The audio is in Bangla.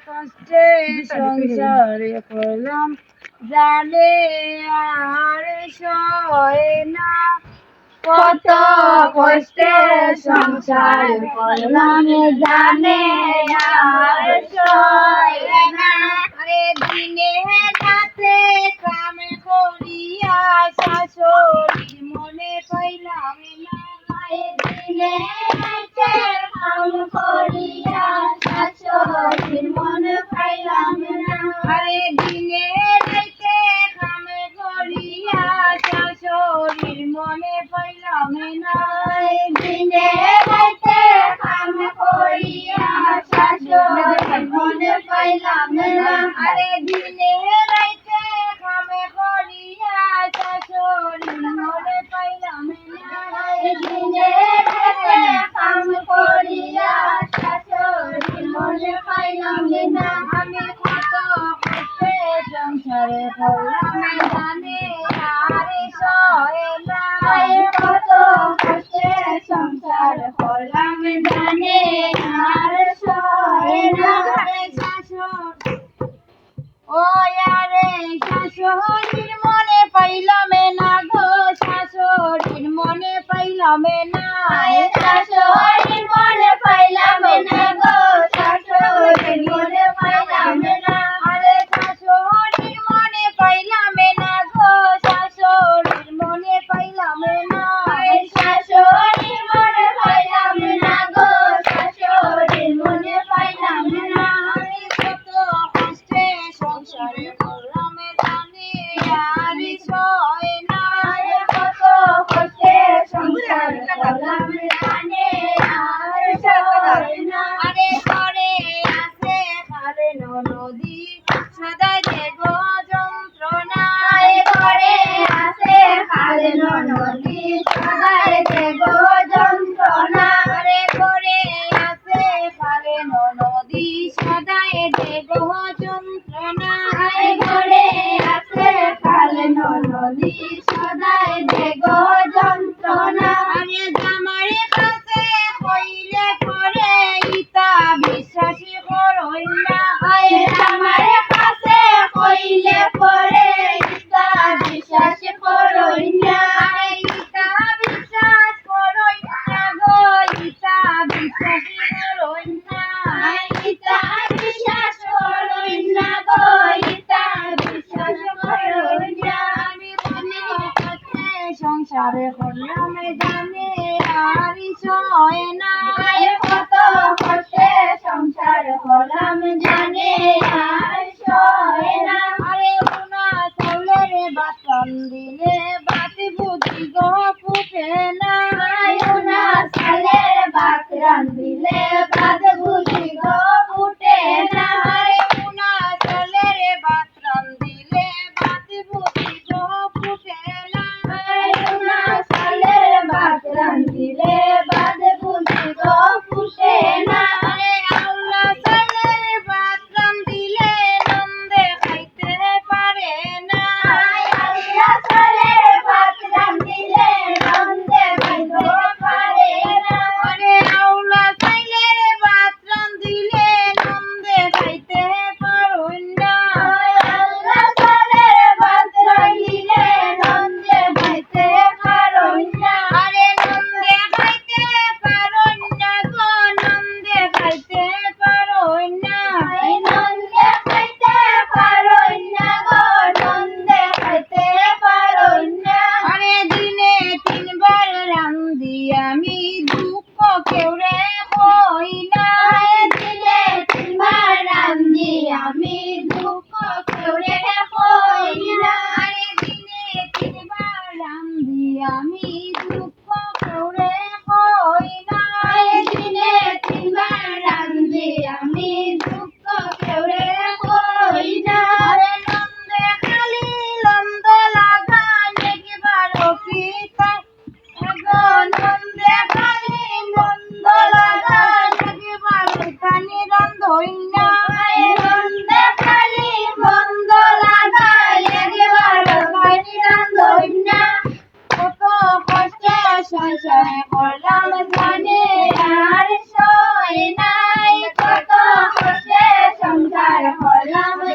কষ্টে সংসারে করলাম জানে আর সয় না, কত কষ্টে সংসার করলাম জানে আর সয় না। আরে দিনে রাতে কাম করিয়া শাশুড়ির মনে পাইলাম না, দিনে রাতে কাম করিয়া শাশুড়ির মনে পাইলাম না। আরে দিনে রাতে কাম করিয়া শাশুড়ির মনে পাইলাম না, দিনে রাতে কাম করিয়া শাশুড়ির মনে পাইলাম না। আরে দিনে রাতে কাম করিয়া শাশুড়ির মনে পাইলাম না, দিনে রাতে কাম করিয়া শাশুড়ির মনে পাইলাম না। আমি কত কষ্টে সংসারে করলাম জানে আর সয় না, কত কষ্টে সংসার করলাম জানে আর সয় না। ও আরে শাশুড়ির মনে পাইলাম না গো, শাশুড়ির মনে পাইলাম না, শাশুড়ির মনে পাইলাম না গো, শাশুড়ির মনে পাইলাম না। আরে শাশুড়ির মনে পাইলাম না গো, শাশুড়ির মনে পাইলাম না, শাশুড়ির মনে পাইলাম না গো, শাশুড়ির মনে পাইলাম না। আমি কত কষ্টে সংসারে করলাম জানি আর সয় না, কত কষ্টে সংসার করলাম জানি আর সয় না। আরে ঘরে আছে খালে নদী সদাই দেখো যন্ত্রণা, ঘরে আছে খালে নদী সদাই দেখো যন্ত্রণা। আরে ঘরে আছে খালে নদী সদাই দেখো যন্ত্রণা, ঘরে আছে খালে নদী সদাই দেখো যন্ত্রণা। আরে জামাই কাছে কইলে করে ইতা বিশ্বাসী করই না, জামাই কাছে কইলে করে ইতা বিশ্বাসী করই না, ইতা বিশ্বাস করই না গো, ইতা বিশ্বাসী করই না, ইতা বিশ্বাস করই না গো, ইতা বিশ্বাস করই না। আমি কষ্টে সংসারে করলাম জানে আর সয় না, কত কষ্টে সংসার করলাম জানে আর সয় না। আরে উনা চাউলের বাসন দিলে বাতি বুঝি গো ফুটে না, উনা চালের ভাত রান্ধিলে ভাত বুঝি গো ফুটে না, উনা চালের ভাত রান্ধিলে ভাত বুঝি গো ফুটে না, উনা চালের ভাত রান্ধিলে ভাত বুঝি গো ফুটে না। আরে আউলা চালের ভাত রান্ধিলে নন্দে খাইতে পারে না, আউলা চালের ভাত রান্ধিলে নন্দে খাইতে পারে না। আরে আউলা চালের ভাত রান্ধিলে নন্দে খাইতে পারো না, আউলা চালের ভাত রান্ধিলে নন্দে খাইতে পারো না। আরে নন্দে খাইতে পারো না গো, নন্দে খাইতে পারো না, নন্দে খাইতে পারো না গো, নন্দে খাইতে পারো না। আরে দিনে তিনবার রান্ধি আমি দুঃখ কেউরে কই না, দিনে তিনবার রান্ধি আমি দুঃখ কেউরে কই না, আরে দিনে তিনবার রান্ধি আমি দুঃখ কেউরে কই না, দিনে তিনবার রান্ধি আমি দুঃখ কেউরে কই না। আরে নন্দে খালি লন্দ লাগাই একবার পিতা গো, নন্দে খালি লন্দ লাগাই একবার খানি রন্ধই না, নন্দে খালি বন্ধ লাগাই একবার খানি রন্ধই না। কত কষ্টে সংসারে করলাম জানে আর সয় নাই, কত কষ্টে সংসার পারলাম